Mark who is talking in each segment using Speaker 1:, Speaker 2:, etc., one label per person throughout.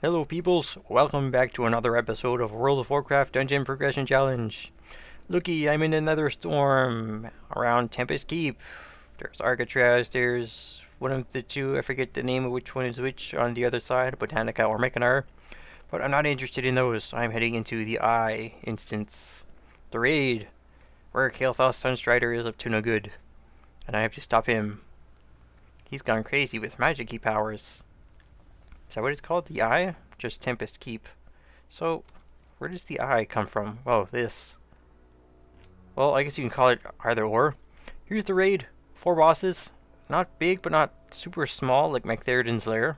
Speaker 1: Hello peoples, welcome back to another episode of World of Warcraft Dungeon Progression Challenge. Looky, I'm in another storm around Tempest Keep. There's Arcatraz, there's one of the two, I forget the name of which one is which on the other side, Botanica or Mechanar. But I'm not interested in those, I'm heading into the Eye instance. The raid, where Kael'thas Sunstrider is up to no good. And I have to stop him. He's gone crazy with magic-y powers. Is that what it's called? The Eye? Just Tempest Keep. So, where does the Eye come from? Oh, this. Well, I guess you can call it either or. Here's the raid. 4 bosses. Not big, but not super small, like Magtheridon's lair.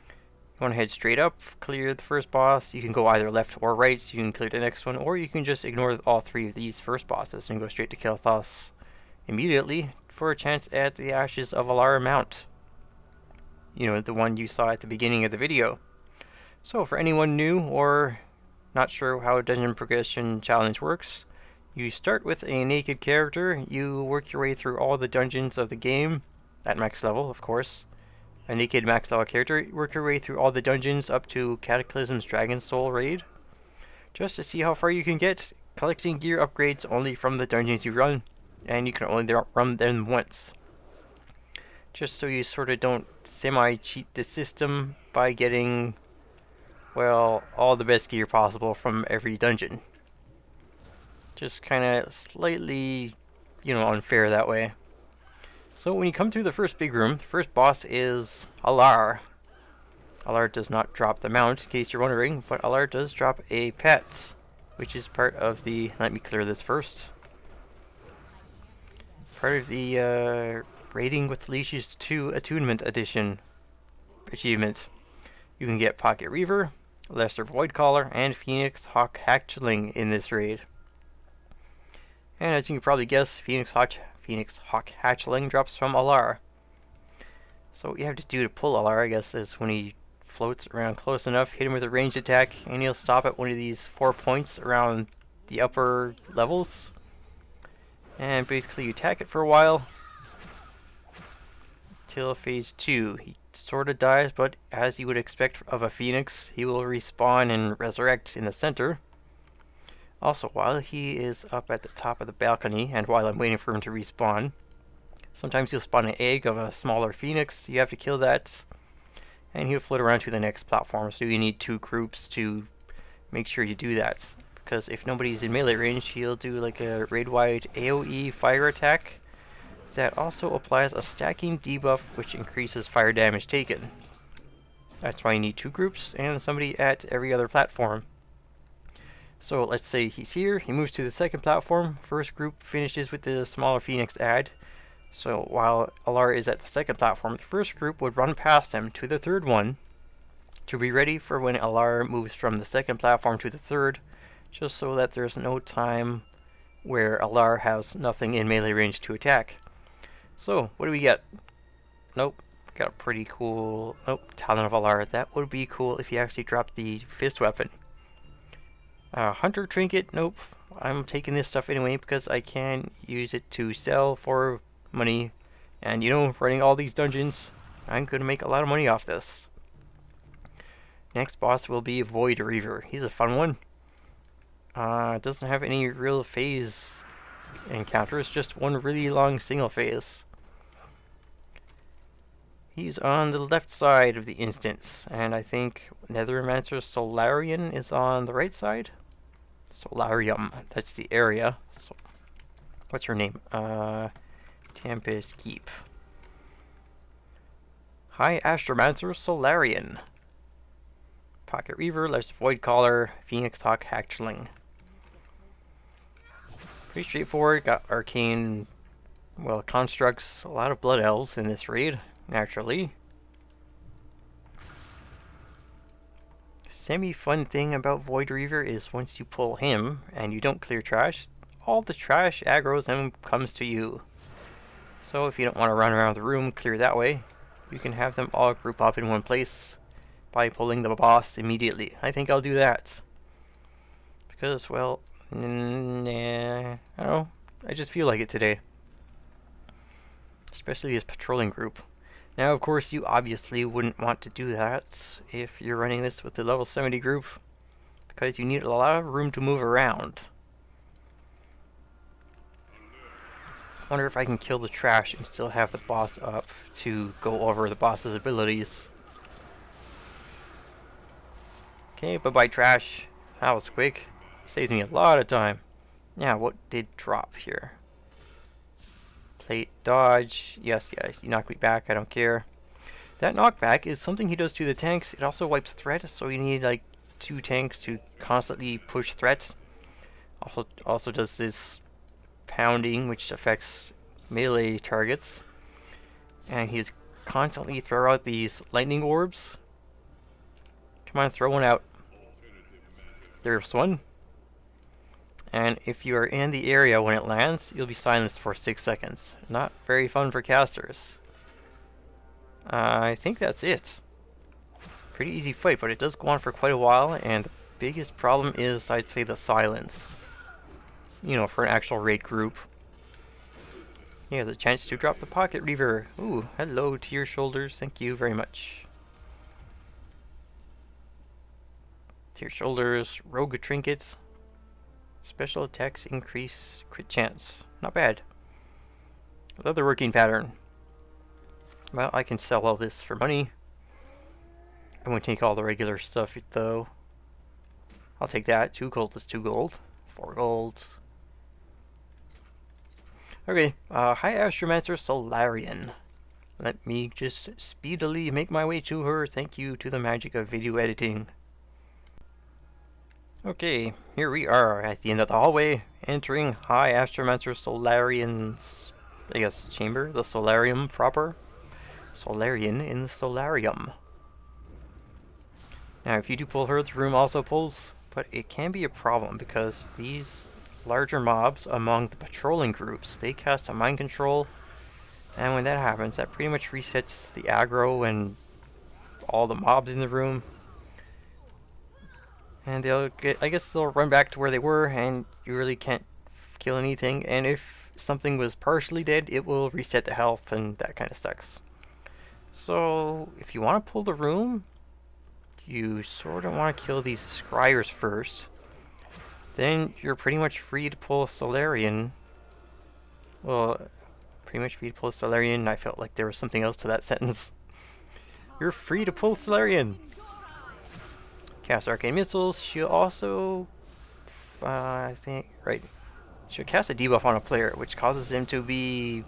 Speaker 1: You want to head straight up, clear the first boss. You can go either left or right, so you can clear the next one, or you can just ignore all 3 of these first bosses and go straight to Kale'thas immediately for a chance at the Ashes of Alara Mount. You know, the one you saw at the beginning of the video. So for anyone new or not sure how a dungeon progression challenge works, you start with a naked character, you work your way through all the dungeons of the game, at max level of course. A naked max level character, work your way through all the dungeons up to Cataclysm's Dragon Soul raid, just to see how far you can get, collecting gear upgrades only from the dungeons you run, and you can only run them once. Just so you sort of don't semi-cheat the system by getting, well, all the best gear possible from every dungeon. Just kind of slightly, unfair that way. So when you come through the first big room, the first boss is Alar. Alar does not drop the mount, in case you're wondering, but Alar does drop a pet, which is part of the, let me clear this first, part of the, Raiding with Leashes 2 Attunement Edition achievement. You can get Pocket Reaver, Lesser Voidcaller, and Phoenix Hawk Hatchling in this raid. And as you can probably guess, Phoenix Hawk Hatchling drops from Alar. So what you have to do to pull Alar, I guess, is when he floats around close enough, hit him with a ranged attack, and he'll stop at one of these 4 points around the upper levels. And basically you attack it for a while, till phase 2. He sort of dies, but as you would expect of a phoenix, he will respawn and resurrect in the center. Also, while he is up at the top of the balcony, and while I'm waiting for him to respawn, sometimes he'll spawn an egg of a smaller phoenix. You have to kill that, and he'll float around to the next platform, so you need 2 groups to make sure you do that. Because if nobody's in melee range, he'll do like a raid-wide AoE fire attack that also applies a stacking debuff which increases fire damage taken. That's why you need 2 groups and somebody at every other platform. So let's say he's here, he moves to the second platform, first group finishes with the smaller phoenix ad. So while Alar is at the second platform, the first group would run past him to the third one to be ready for when Alar moves from the second platform to the third, just so that there's no time where Alar has nothing in melee range to attack. So, what do we get? Nope. Got a pretty cool... Nope, Talon of Alar. That would be cool if you actually dropped the fist weapon. Hunter Trinket. Nope. I'm taking this stuff anyway because I can use it to sell for money. And running all these dungeons, I'm going to make a lot of money off this. Next boss will be Void Reaver. He's a fun one. Doesn't have any real phase encounters, just one really long single phase. He's on the left side of the instance, and I think Nethermancer Solarian is on the right side. Solarium, that's the area. So, what's her name? Tempest Keep. Hi, Astromancer Solarian. Pocket Reaver, Lesser Voidcaller, Phoenix Hawk Hatchling. Pretty straightforward, got arcane, constructs, a lot of blood elves in this raid. Naturally. Semi-fun thing about Void Reaver is once you pull him and you don't clear trash, all the trash aggroes and comes to you. So if you don't want to run around the room, clear that way, you can have them all group up in one place by pulling the boss immediately. I think I'll do that. Because, well, I don't know, I just feel like it today. Especially this patrolling group. Now, of course, you obviously wouldn't want to do that if you're running this with the level 70 group, because you need a lot of room to move around. I wonder if I can kill the trash and still have the boss up to go over the boss's abilities. Okay, bye-bye trash. That was quick. Saves me a lot of time. Now, what did drop here? Plate dodge. Yes, yes, you knock me back, I don't care. That knockback is something he does to the tanks. It also wipes threat, so you need like 2 tanks to constantly push threat. Also does this pounding, which affects melee targets. And he's constantly throw out these lightning orbs. Come on, throw one out. There's one. And if you are in the area when it lands, you'll be silenced for 6 seconds. Not very fun for casters. I think that's it. Pretty easy fight, but it does go on for quite a while, and the biggest problem is, I'd say, the silence. You know, for an actual raid group. He has a chance to drop the pocket reaver. Ooh, hello to your shoulders, thank you very much. To your shoulders, rogue trinkets. Special attacks increase crit chance. Not bad. Another working pattern. Well, I can sell all this for money. I won't take all the regular stuff though. I'll take that. 2 gold is 2 gold. 4 gold. Okay, High Astromancer Solarian. Let me just speedily make my way to her. Thank you to the magic of video editing. Okay, here we are at the end of the hallway, entering High Astromancer Solarian's, I guess, chamber, the solarium proper. Solarian in the solarium. Now, if you do pull her, the room also pulls, but it can be a problem because these larger mobs among the patrolling groups, they cast a mind control, and when that happens, that pretty much resets the aggro and all the mobs in the room. And they'll get, I guess they'll run back to where they were, and you really can't kill anything. And if something was partially dead, it will reset the health, and that kind of sucks. So, if you want to pull the room, you sort of want to kill these scryers first. Then you're pretty much free to pull a Solarian. Well, pretty much free to pull a Solarian. I felt like there was something else to that sentence. You're free to pull Solarian. Cast arcane missiles. She'll also, I think, right. She'll cast a debuff on a player, which causes him to be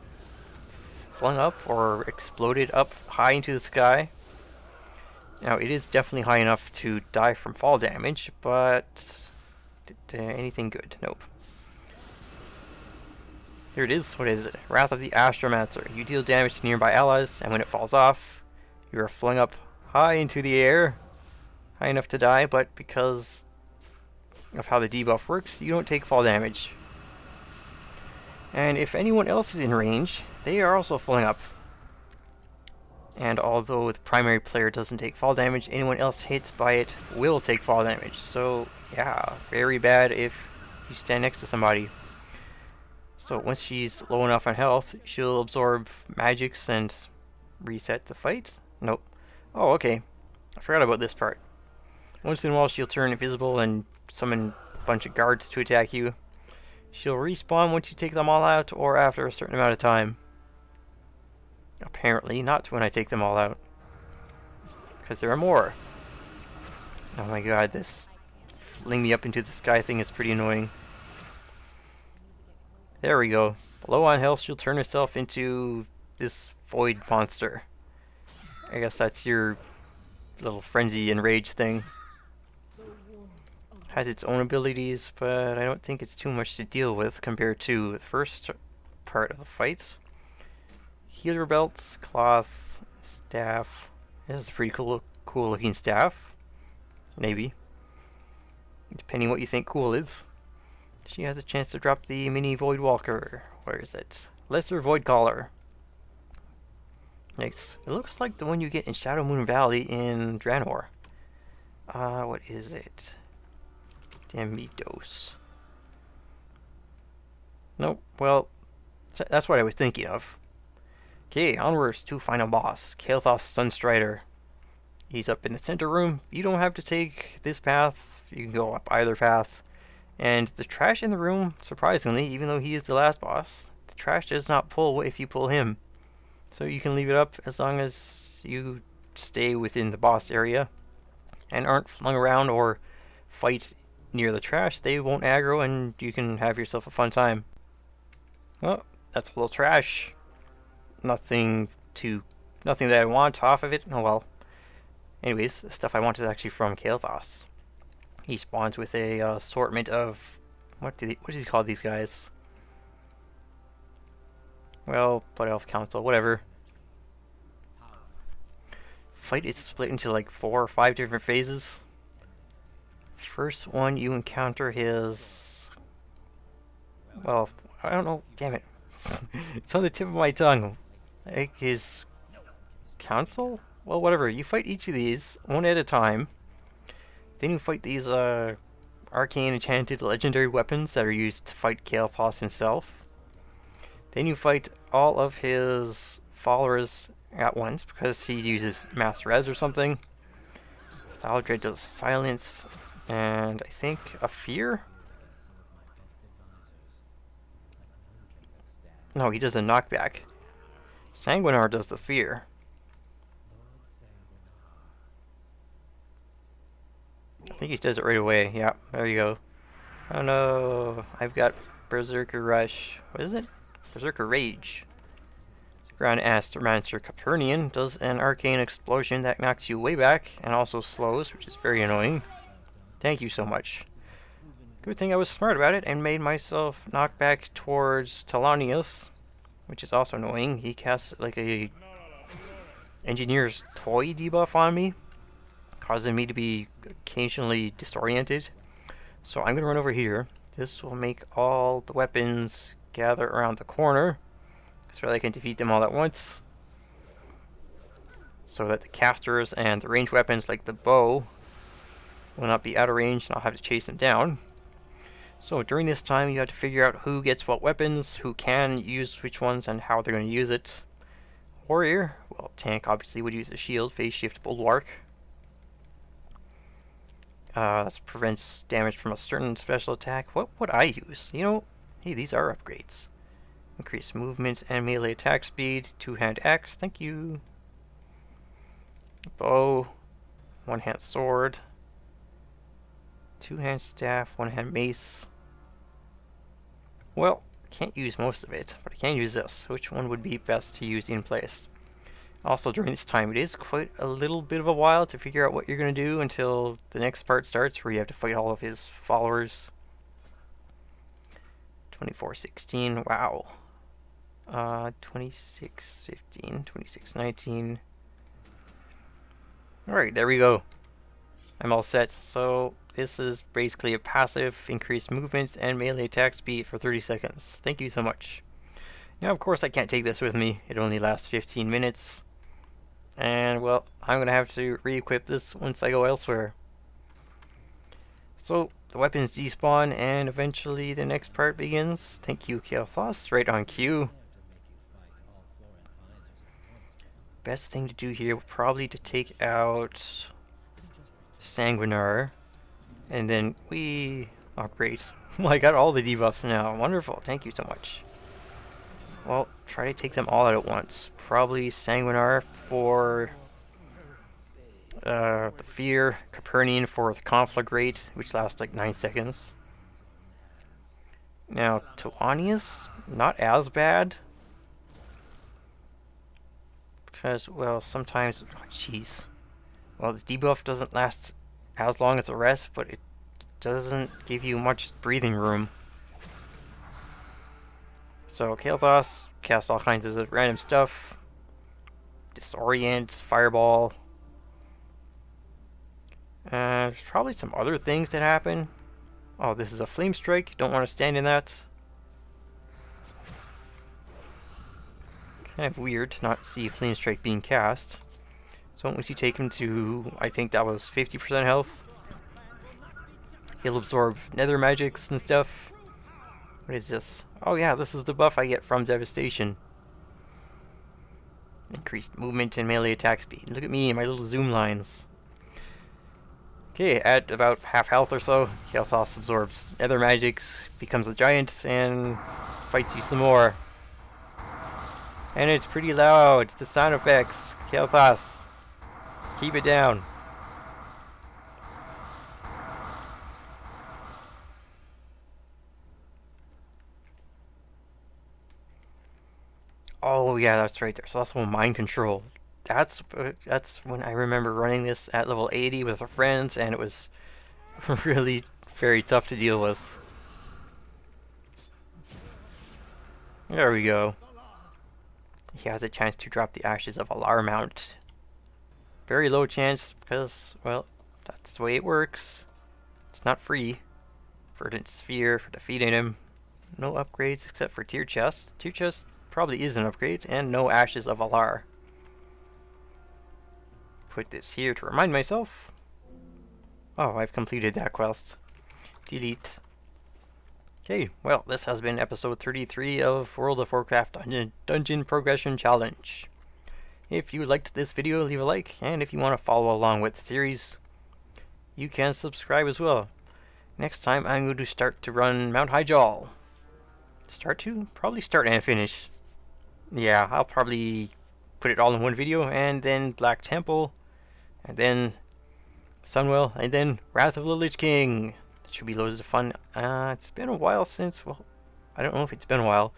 Speaker 1: flung up or exploded up high into the sky. Now, it is definitely high enough to die from fall damage, but did anything good? Nope. Here it is. What is it? Wrath of the Astromancer. You deal damage to nearby allies, and when it falls off, you are flung up high into the air. High enough to die, but because of how the debuff works, you don't take fall damage. And if anyone else is in range, they are also flung up. And although the primary player doesn't take fall damage, anyone else hit by it will take fall damage. So, yeah, very bad if you stand next to somebody. So once she's low enough on health, she'll absorb magics and reset the fight. Nope. Oh, okay. I forgot about this part. Once in a while, she'll turn invisible and summon a bunch of guards to attack you. She'll respawn once you take them all out, or after a certain amount of time. Apparently, not when I take them all out. Because there are more. Oh my god, this fling me up into the sky thing is pretty annoying. There we go. Low on health, she'll turn herself into this void monster. I guess that's your little frenzy and rage thing. Has its own abilities, but I don't think it's too much to deal with compared to the first part of the fights. Healer belts, cloth, staff. This is a pretty cool looking staff. Maybe. Depending what you think cool is. She has a chance to drop the mini Void Walker. Where is it? Lesser Void Caller. Nice. It looks like the one you get in Shadow Moon Valley in Draenor. What is it? Demidos. Nope. Well, that's what I was thinking of. Okay, onwards to final boss, Kael'thas Sunstrider. He's up in the center room. You don't have to take this path. You can go up either path. And the trash in the room, surprisingly, even though he is the last boss, the trash does not pull if you pull him. So you can leave it up as long as you stay within the boss area and aren't flung around or fight near the trash. They won't aggro and you can have yourself a fun time. Well, that's a little trash. Nothing that I want off of it. Oh well. Anyways, the stuff I want is actually from Kael'thas. He spawns with a assortment of what does he call these guys? Well, Blood Elf Council, whatever. Fight is split into like 4 or 5 different phases. First one you encounter his, well, I don't know, damn it. It's on the tip of my tongue. Like his council? Well, whatever. You fight each of these one at a time. Then you fight these arcane enchanted legendary weapons that are used to fight Kael'thas himself. Then you fight all of his followers at once because he uses mass res or something. Thaladred does silence and I think a fear? No, he does a knockback. Sanguinar does the fear. I think he does it right away. Yeah, there you go. Oh no, I've got Berserker Rush. What is it? Berserker Rage. Grandmaster Capernian does an arcane explosion that knocks you way back and also slows, which is very annoying. Thank you so much. Good thing I was smart about it and made myself knock back towards Talonius, which is also annoying. He casts like a engineer's toy debuff on me, causing me to be occasionally disoriented. So I'm going to run over here. This will make all the weapons gather around the corner so that I can defeat them all at once. So that the casters and the ranged weapons like the bow will not be out of range and I'll have to chase them down. So during this time you have to figure out who gets what weapons, who can use which ones, and how they're going to use it. Warrior, well, tank obviously would use a shield, phase shift, bulwark. That prevents damage from a certain special attack. What would I use? You know, hey, these are upgrades. Increase movement and melee attack speed, 2-hand axe, thank you. Bow, 1-hand sword, 2-hand staff, 1-hand mace. Well, can't use most of it, but I can use this. Which one would be best to use in place? Also, during this time, it is quite a little bit of a while to figure out what you're going to do until the next part starts, where you have to fight all of his followers. 24:16, wow. 26:15, 26:19. Alright, there we go. I'm all set. So, this is basically a passive, increased movement and melee attack speed for 30 seconds. Thank you so much. Now, of course, I can't take this with me. It only lasts 15 minutes. And, well, I'm going to have to re-equip this once I go elsewhere. So, the weapons despawn, and eventually the next part begins. Thank you, Kael'thas. Right on cue. Best thing to do here would probably to take out Sanguinar. And then oh, great. Well, I got all the debuffs now. Wonderful. Thank you so much. Well, try to take them all out at once. Probably Sanguinar for the fear, Capernian for the conflagrate, which lasts like 9 seconds. Now, Talonius, not as bad. Because, well, sometimes, oh jeez. Well, the debuff doesn't last as long as the rest, but it doesn't give you much breathing room. So, Kael'thas casts all kinds of random stuff. Disorient, Fireball. There's probably some other things that happen. Oh, this is a Flame Strike. Don't want to stand in that. Kind of weird to not see Flame Strike being cast. So once you take him to, I think that was 50% health, he'll absorb nether magics and stuff. What is this? Oh yeah, this is the buff I get from Devastation. Increased movement and melee attack speed. Look at me and my little zoom lines. Okay, at about half health or so, Kael'thas absorbs other magics, becomes a giant, and fights you some more. And it's pretty loud. The sound effects. Kael'thas, keep it down. Oh yeah, that's right. There's also mind control. That's when I remember running this at level 80 with our friends, and it was really very tough to deal with. There we go. He has a chance to drop the ashes of Alar Mount. Very low chance because, well, that's the way it works. It's not free. Verdant Sphere for defeating him. No upgrades except for Tier Chest. Tier Chest probably is an upgrade, and no ashes of Alar. Put this here to remind myself. Oh, I've completed that quest. Delete. Okay, well, this has been episode 33 of World of Warcraft Dungeon Progression Challenge. If you liked this video, leave a like, and if you want to follow along with the series, you can subscribe as well. Next time, I'm going to start to run Mount Hyjal. Start to? Probably start and finish. Yeah, I'll probably put it all in one video, and then Black Temple, and then Sunwell, and then Wrath of the Lich King. That should be loads of fun. It's been a while since, well, I don't know if it's been a while,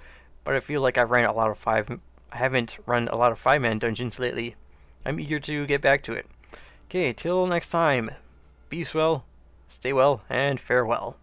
Speaker 1: but I feel like I've ran a lot of I haven't run a lot of 5-man dungeons lately. I'm eager to get back to it. Okay, till next time, be well, stay well, and farewell.